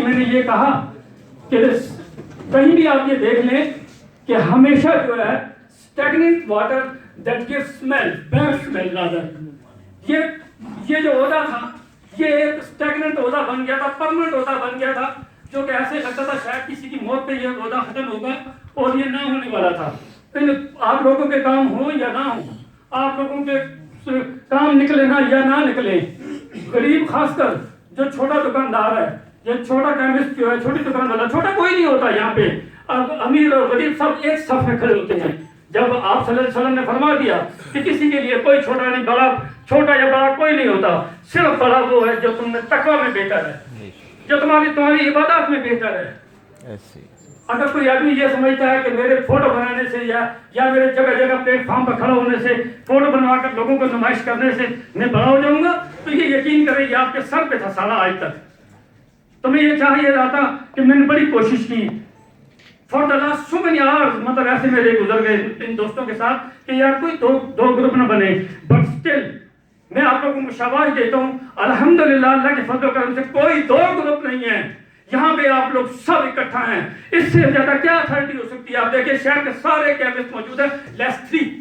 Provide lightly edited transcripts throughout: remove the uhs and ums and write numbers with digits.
میں نے یہ کہا کہ کہیں بھی آپ یہ دیکھ لیں کہ ہمیشہ جو ہے stagnant water that gives smell, bad smell rather. یہ جو عہدہ تھا یہ ایک stagnant عہدہ بن گیا تھا, permanent عہدہ بن گیا تھا, جو کہ ایسے لگتا تھا شاید کسی کی موت پہ یہ عہدہ ختم ہوگا اور یہ نہ ہونے والا تھا. آپ لوگوں کے کام ہو یا نہ ہو, آپ لوگوں کے کام نکلے نہ یا نہ نکلے, غریب خاص کر جو چھوٹا دکاندار ہے, یہ چھوٹا کیمسٹ جو ہے, چھوٹی دکان والا, چھوٹا کوئی نہیں ہوتا یہاں پہ, امیر اور غریب سب ایک صف میں کھڑے ہوتے ہیں. جب آپ صلی اللہ علیہ وسلم نے فرما دیا کہ کسی کے لیے کوئی چھوٹا نہیں, بڑا, چھوٹا یا بڑا کوئی نہیں ہوتا, صرف بڑا وہ ہے جو تم نے تقویٰ میں بہتر ہے, جو تمہاری عبادات میں بہتر ہے. اگر کوئی آدمی یہ سمجھتا ہے کہ میرے فوٹو بنانے سے یا میرے جگہ جگہ پلیٹ فارم پر کھڑا ہونے سے, فوٹو بنوا کر لوگوں کو نمائش کرنے سے میں بڑا ہو جاؤں گا, تو یہ یقین کریں یہ آپ کے سر پہ تھا سارا آج تک. تمہیں یہ چاہیے رہا تھا کہ میں نے بڑی کوشش کی for the last so many hours, مطلب ایسے میرے گزر گئے ان دوستوں کے ساتھ کہ یار کوئی دو گروپ نہ بنے, بٹ اسٹل میں آپ لوگوں کو شاباش دیتا ہوں, الحمدللہ اللہ کے فضل و کرم سے کوئی دو گروپ نہیں ہے یہاں پہ, آپ لوگ سب اکٹھا ہیں. اس سے زیادہ کیا اتھارٹی ہو سکتی ہے؟ آپ دیکھیں شہر کے سارے کیمسٹ موجود ہیں, لیس 3.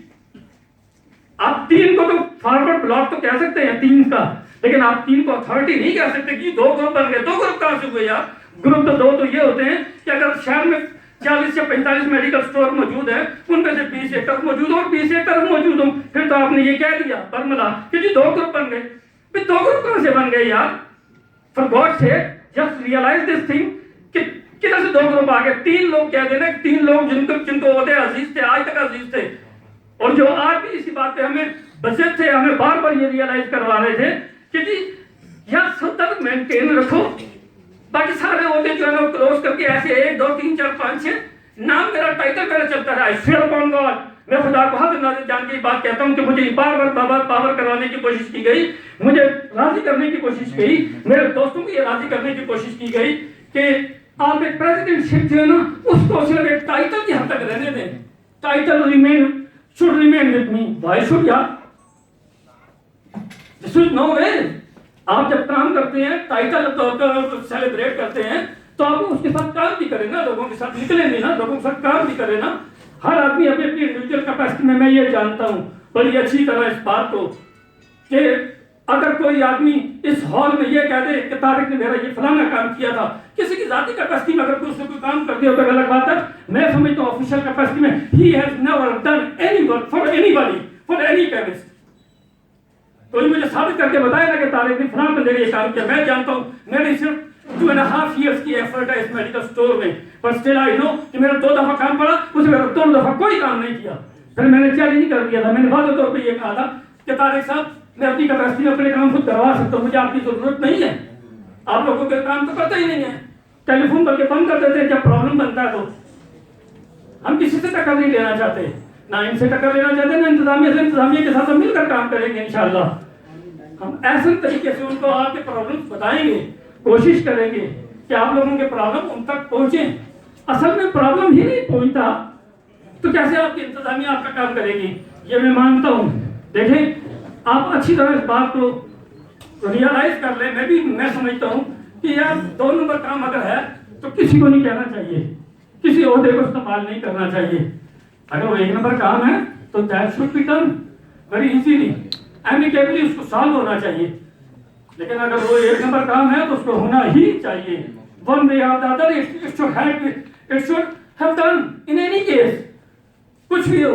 آپ 3 کو تو فارورڈ بلاک تو کہہ سکتے ہیں 3 کا, لیکن آپ 3 کو اتھارٹی نہیں کہہ سکتے کہ 2 گروپ بن گئے. 2 گروپ کہاں سے ہوئے یار؟ گروپ تو 2 تو یہ ہوتے ہیں کہ اگر شہر میں 40 سے 45 میڈیکل سٹور موجود ہیں, ان میں سے 20 ایکڑ موجود ہوں اور 20 ایکڑ موجود ہوں, پھر تو آپ نے یہ کہہ دیا برملا کہ جی 2 گروپ بن گئے. پھر 2 گروپ کہاں سے بن گئے یار؟ For God sake just realize this thing کہ کدھر سے 2 گروپ آ گئے. 3 لوگ کہہ دینا, 3 لوگ جن کو عہدے عزیز تھے, آج تک عزیز تھے, اور جو آج بھی اسی بات پہ ہمیں بچت تھے, ہمیں بار بار یہ ریئلائز کروا رہے تھے کہ جی یہاں صدق مینٹین رکھو, باقی سارے عہدے جو ہے نا کلوز کر کے ایسے 1 2 3 4 5 6 نام میرا ٹائٹل میرا چلتا رہا. I swear upon God, میں خدا کو حاضر ناظر جان کے بات کہتا ہوں کہ مجھے بار بار کرانے کی کوشش کی گئی, مجھے راضی کرنے کی کوشش کی, میرے دوستوں کو یہ راضی کرنے کی کوشش کی گئی کہ آپ ایک پریزیڈنٹ شپ جو ہے نا اس کو صرف ایک ٹائٹل کی حد تک رہنے دیں. Title should remain with me. Why should yaar? This is no way. آپ جب کام کرتے ہیں ٹائٹل سیلیبریٹ کرتے ہیں تو آپ اس کے ساتھ کام بھی کریں نا, لوگوں کے ساتھ نکلیں بھی نا, لوگوں کے ساتھ کام بھی کریں نا. ہر آدمی اپنی انڈیویجول کیپیسٹی میں یہ جانتا ہوں بڑی اچھی طرح اس بات کو کہ اگر کوئی آدمی اس ہال میں یہ کہہ دے کہ طارق نے میرا یہ فلانا کام کیا تھا, کسی کی ذاتی کیپیسٹی میں اگر اس نے کوئی کام کر دیا تو الگ بات ہے. میں سمجھتا ہوں آفیشیل کیپیسٹی میں he has never done any work for anybody, for any chemist. کوئی مجھے ثابت کر کے بتائے نا کہ طارق نے فلاں بندے نے یہ کام کیا. میں جانتا ہوں میں نے صرف 2.5 years کی ایفرٹ ہے اس میڈیکل سٹور میں, پر اسٹل آئی نو کہ میرا 2 دفعہ کام پڑا, اس میں 2 دفعہ کوئی کام نہیں کیا. پھر میں نے چیلنج کر دیا تھا, میں نے واضح طور پہ یہ کہا تھا کہ طارق صاحب میں اپنی کیپیسٹی میں اپنے کام خود کروا سکتا ہوں, مجھے آپ کی ضرورت نہیں ہے, آپ لوگوں کے کام تو کرتا ہی نہیں ہے. ٹیلی فون کر کے بند کر دیتے ہیں جب پرابلم بنتا ہے. تو ہم کسی سے ٹکر نہیں لینا چاہتے, نہ ان سے ٹکر لینا چاہتے, نہ انتظامیہ سے. انتظامیہ کے ساتھ مل کر کام کریں گے انشاءاللہ. ہم ایسے طریقے سے ان کو آپ کے پرابلم بتائیں گے, کوشش کریں گے کہ آپ لوگوں کے پرابلم ان تک پہنچیں. اصل میں پرابلم ہی نہیں پہنچتا تو کیسے آپ کی انتظامیہ آپ کا کام کرے گی؟ یہ میں مانتا ہوں. دیکھیں آپ اچھی طرح اس بات کو ریئلائز کر لیں. میں سمجھتا ہوں کہ یار 2 نمبر کام اگر ہے تو کسی کو نہیں کہنا چاہیے, کسی عہدے کو استعمال نہیں کرنا چاہیے. اگر وہ 1 نمبر کام ہے تو that should be done very easily, amicably اس کو سالو ہونا چاہیے. لیکن اگر وہ 1 نمبر کام ہے تو اس کو ہونا ہی چاہیے. ون وے اور other it should have done in any case. کچھ بھی ہو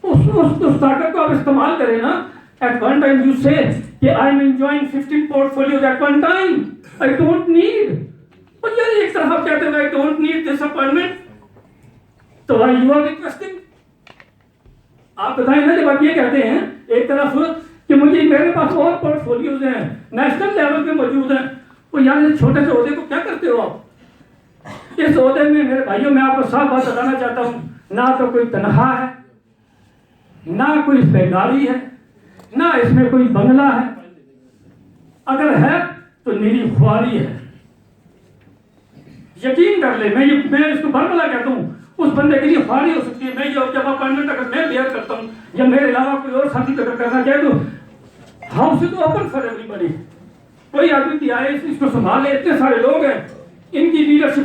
اس طاقت کو آپ استعمال کریں نا. At one time you say کہ I am enjoying 15 portfolios at one time. I don't need. اور یہ ایک طرف آپ کہتے ہیں I don't need this appointment. تو why you are requesting? آپ بتائیں نا جب آپ یہ کہتے ہیں ایک طرف کہ مجھے میرے پاس اور پورٹفولیوز ہیں نیشنل لیول پہ موجود ہیں, وہ یار اس چھوٹے سے عہدے کو کیا کرتے ہو آپ؟ اس عہدے میں میرے بھائیوں میں آپ کو صاف بات بتانا چاہتا ہوں, نہ تو کوئی تنخواہ ہے, نہ کوئی اس پہ گاڑی ہے, نہ اس میں کوئی بنگلہ ہے. اگر ہے تو میری خواری ہے. یقین کر لے, میں اس کو برملا کہتا ہوں, اس بندے کے لیے خواری ہو سکتی ہے. میں یہ جب اپائنٹمنٹ اگر میں بیئر کرتا ہوں یا میرے علاوہ کوئی اور ساتھی اگر کرنا چاہے تو ہاؤس تو اوپن فار ایوری بڈی. کوئی آدمی بھی آئے اس کو سنبھال لے, اتنے سارے لوگ ہیں, ان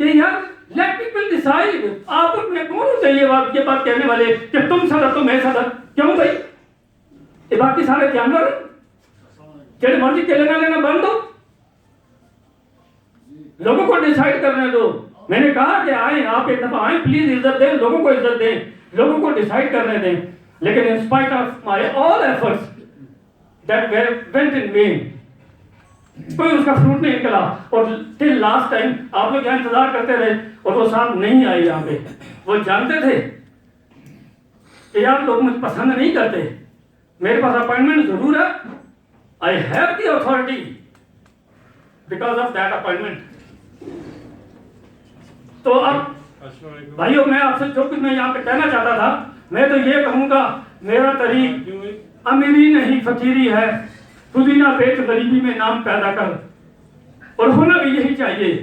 کہ یار لیٹ پیپل ڈیسائیڈ. آپ میں کون ہوتے ہیں یہ بات کہنے والے کہ تم صدر تو میں صدر؟ کیوں بھائی؟ یہ باقی سارے جانور جڑے مرضی کے لینا بند دو, لوگوں کو ڈیسائیڈ کرنے دو. میں نے کہا کہ آئیں, آپ ایک دفعہ آئیں, پلیز عزت دیں, لوگوں کو عزت دیں, لوگوں کو ڈیسائیڈ کرنے دیں. لیکن in spite of my all efforts that went in when, کوئی اس کا فروٹ نہیں نکلا. اور ٹل لاسٹ ٹائم آپ لوگ یہاں انتظار کرتے رہے اور وہ صاحب نہیں آئے یہاں پہ. وہ جانتے تھے کہ یار لوگ مجھے پسند نہیں کرتے, میرے پاس اپائنٹمنٹ ضرور ہے, I have the authority because of that appointment. تو اب بھائیو میں آپ سے جو کچھ میں یہاں پہ کہنا چاہتا تھا, میں تو یہ کہوں گا میرا طریق امیری نہیں فقیری ہے, پودینہ بیچ غریبی میں نام پیدا کر, اور ہونا بھی یہی چاہیے.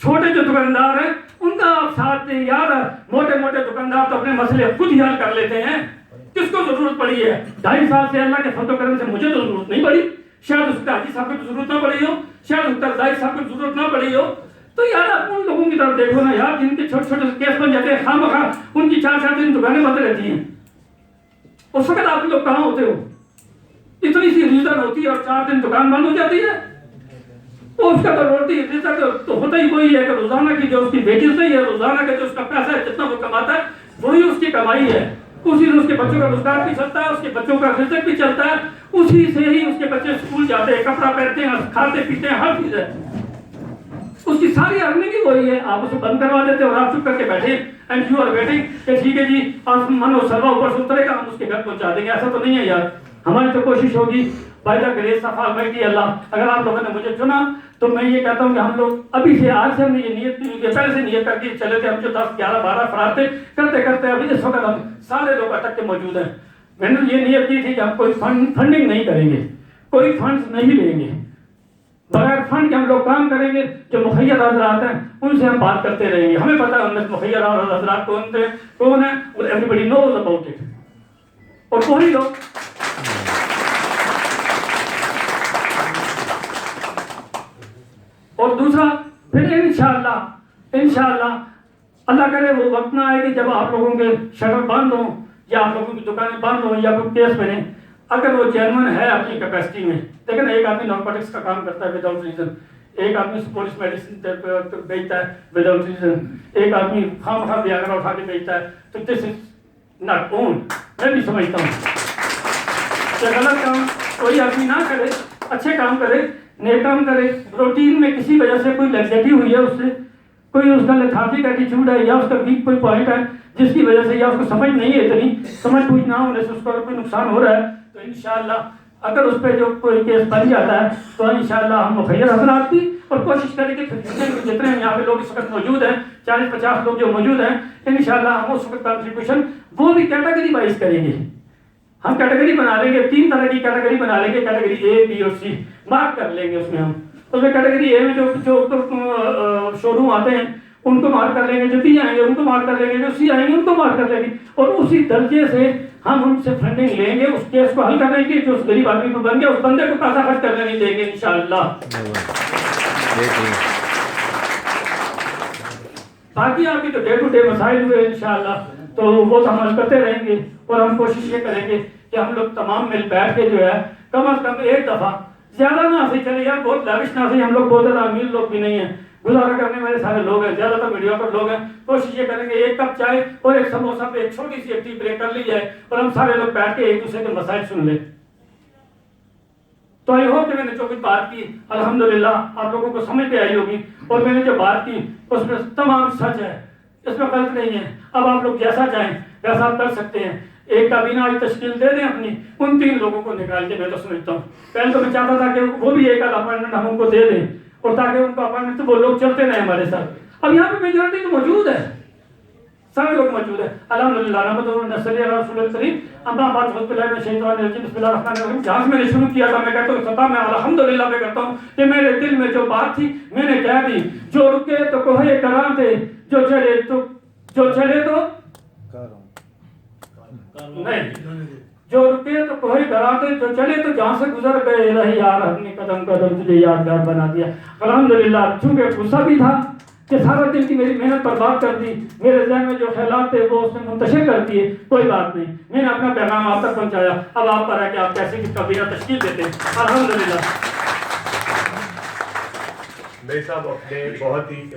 چھوٹے جو دکاندار ہیں ان کا آپ ساتھ دیں یار, موٹے موٹے دکاندار تو اپنے مسئلے خود ہی حل کر لیتے ہیں, کس کو ضرورت پڑی ہے؟ 2.5 سال سے اللہ کے فضل و کرم سے مجھے تو ضرورت نہیں پڑی, شاید اس حاجی صاحب کو ضرورت نہ پڑی ہو, شاید اس قرضائی صاحب کو ضرورت نہ پڑی ہو. تو یار آپ ان لوگوں کی طرف دیکھو نا یار, جن کے چھوٹے چھوٹے کیس بن جاتے ہیں خواہ مخواہ, ان کی 4 دن دکانیں بند رہتی ہیں. اس وقت آپ لوگ کہاں ہوتے ہو؟ اتنی سی ریزن ہوتی ہے اور 4 دن دکان بند ہو جاتی ہے. اس کا تو روٹی تو ہوتا ہی وہی ہے کہ روزانہ کی جو اس کی ویجز نہیں ہے, روزانہ کا جو اس کا پیسہ ہے جتنا وہ کماتا ہے وہی اس کی کمائی ہے. اسی سے اس کے بچوں کا روزگار بھی چلتا ہے, اس کے بچوں کا رزق بھی چلتا ہے, اسی سے ہی اس کے بچے اسکول جاتے ہیں, کپڑا پہنتے ہیں, کھاتے پیتے ہیں, ہر چیز ہے. اس کی ساری ارننگ ہی وہی ہے. آپ اسے بند کروا دیتے اور آپ چپ کر کے بیٹھے اینڈ یو آر ویٹنگ کہ ٹھیک ہے جی من و سلوا اوپر سے اترے گا, ہم اس کے گھر پہنچا دیں گے. ایسا تو نہیں ہے یار. ہماری تو کوشش ہوگی by the grace of almighty اللہ, اگر آپ لوگوں نے مجھے چنا تو میں یہ کہتا ہوں کہ ہم لوگ ابھی سے, آج سے ہم نے یہ نیت کی, پہلے سے نیت کر کے چلے تھے. ہم جو 10 11 12 افراد تھے, کرتے کرتے ابھی اس وقت ہم سارے لوگ اٹک کے موجود ہیں. میں نے یہ نیت کی تھی کہ ہم کوئی فنڈنگ نہیں کریں گے, کوئی فنڈز نہیں لیں گے, بغیر فنڈ کے ہم لوگ کام کریں گے. جو مخیر حضرات ہیں ان سے ہم بات کرتے رہیں گے, ہمیں پتا ہے ان میں مخیر حضرات کون ہیں, اور everybody knows about it. اور وہی لوگ اور دوسرا پھر انشاءاللہ اللہ کرے وہ وقت نہ آئے کہ جب آپ لوگوں کے شٹر بند ہوں یا آپ لوگوں کی دکانیں بند ہوں یا کوئی کیس بنے, اگر وہ جینون ہے اپنی کیپیسٹی میں. لیکن ایک آدمی نارکوٹکس کا کام کرتا ہے وداؤٹ ریزن, ایک آدمی پولیس میڈیسن بیچتا ہے وداؤٹ ریزن, ایک آدمی خواہ مخواہ ویاگرا اٹھا کے بیچتا ہے. تو دس از ناٹ اون. میں بھی سمجھتا ہوں کہ غلط کام کوئی آدمی نہ کرے, اچھے کام کرے, نیک کام کرے. روٹین میں کسی وجہ سے کوئی لیگزیٹی ہوئی ہے, اس سے کوئی اس کا لیتھارجک ایٹیچیوڈ ہے, یا اس کا ویک کوئی پوائنٹ ہے جس کی وجہ سے, یا اس کو سمجھ نہیں ہے, اتنی سمجھ پوچھ نہ ہونے سے اس کو کوئی نقصان ہو رہا ہے, تو انشاءاللہ اگر اس پہ جو کوئی کیس بن جاتا ہے تو انشاءاللہ ہم مخیر حضرات بھی اور کوشش کریں کہ جتنے یہاں پہ لوگ اس وقت موجود ہیں, 40-50 لوگ جو موجود ہیں, انشاءاللہ ہم اس وقت کنٹریبیوشن وہ بھی کیٹیگری وائز کریں گے. ہم کیٹیگری بنا لیں گے, 3 طرح کی کیٹیگری بنا لیں گے, کیٹیگری اے بی اور سی مارک کر لیں گے. اس میں ہم اس میں کیٹیگری اے میں جو شو روم آتے ہیں ان کو مارک کر لیں گے, جو بی آئیں گے ان کو مارک کر لیں گے, جو سی آئیں گے ان کو مارک کر لیں گے, اور اسی درجے سے ہم ان سے فنڈنگ لیں گے, اس کیس کو حل کرنے کی. جو اس غریب آدمی کو بن گیا اس بندے کو پیسہ خرچ کرنے نہیں دیں گے انشاءاللہ. باقی آپ کی جو ڈے ٹو ڈے مسائل ہوئے انشاءاللہ تو وہ ہم حل کرتے رہیں گے, اور ہم کوشش یہ کریں گے کہ ہم لوگ تمام مل بیٹھ کے جو ہے کم از کم ایک دفعہ, زیادہ نہ صحیح چلے یار, بہت لاوش نہ صحیح, ہم لوگ بہت زیادہ امیر لوگ بھی نہیں ہیں, گزارا کرنے والے سارے لوگ ہیں, زیادہ تر میڈیا پر لوگ ہیں. کوشش یہ کریں گے ایک کپ چائے اور ایک سموسہ پہ ایک چھوٹی سی ایک ٹی بریک کر لی جائے, اور ہم سارے لوگ بیٹھ کے ایک دوسرے کے مسائل سن لیں. تو آئی ہوپ کہ میں نے جو کچھ بات کی الحمدللہ آپ لوگوں کو سمجھ پہ آئی ہوگی, اور میں نے جو بات کی اس میں تمام سچ ہے, اس میں غلط نہیں ہے. اب آپ لوگ جیسا چاہیں ویسا آپ کر سکتے ہیں. ایک کابینہ آج تشکیل دے دیں اپنی, ان 3 لوگوں کو نکال کے. میں تو سمجھتا ہوں پہلے تو میں چاہتا تھا کہ وہ بھی ایک اپوائنٹمنٹ ہم ان کو دے دیں, اور تاکہ ان کو اپوائنٹمنٹ تو وہ لوگ چلتے رہیں ہمارے ساتھ. اب یہاں پہ میجورٹی تو موجود ہے, سارے لوگ موجود ہیں الحمدللہ. نحمدہ صلی اللہ رسول الکریم. اما بعد فاعوذ باللہ من الشیطان الرجیم, بسم اللہ الرحمن الرحیم. جہاں سے میں نے شروع کیا تھا میں کہتا ہوں سطح میں الحمدللہ میں کہتا ہوں کہ میرے دل میں جو بات تھی میں نے کہہ دی. جو رکے تو کوہ کرام تھے, جو چلے تو نہیں جو رکے تو کوئی ڈراتے، جو چلے تو جہاں سے گزر گئے، الہی یار اپنے قدم قدم تجھے یادگار بنا دیا۔ الحمدللہ، چونکہ غصہ بھی تھا کہ سارا دن کی میری محنت برباد کر دی، میرے ذہن میں جو خیالات تھے وہ اس نے منتشر کر دیے، کوئی بات نہیں، میں نے اپنا پیغام آپ تک پہنچایا، اب آپ پر ہے کہ آپ کیسے کبیرہ تشکیل دیتے ہیں۔ الحمدللہ۔ میرے صاحب اپنے بہت ہی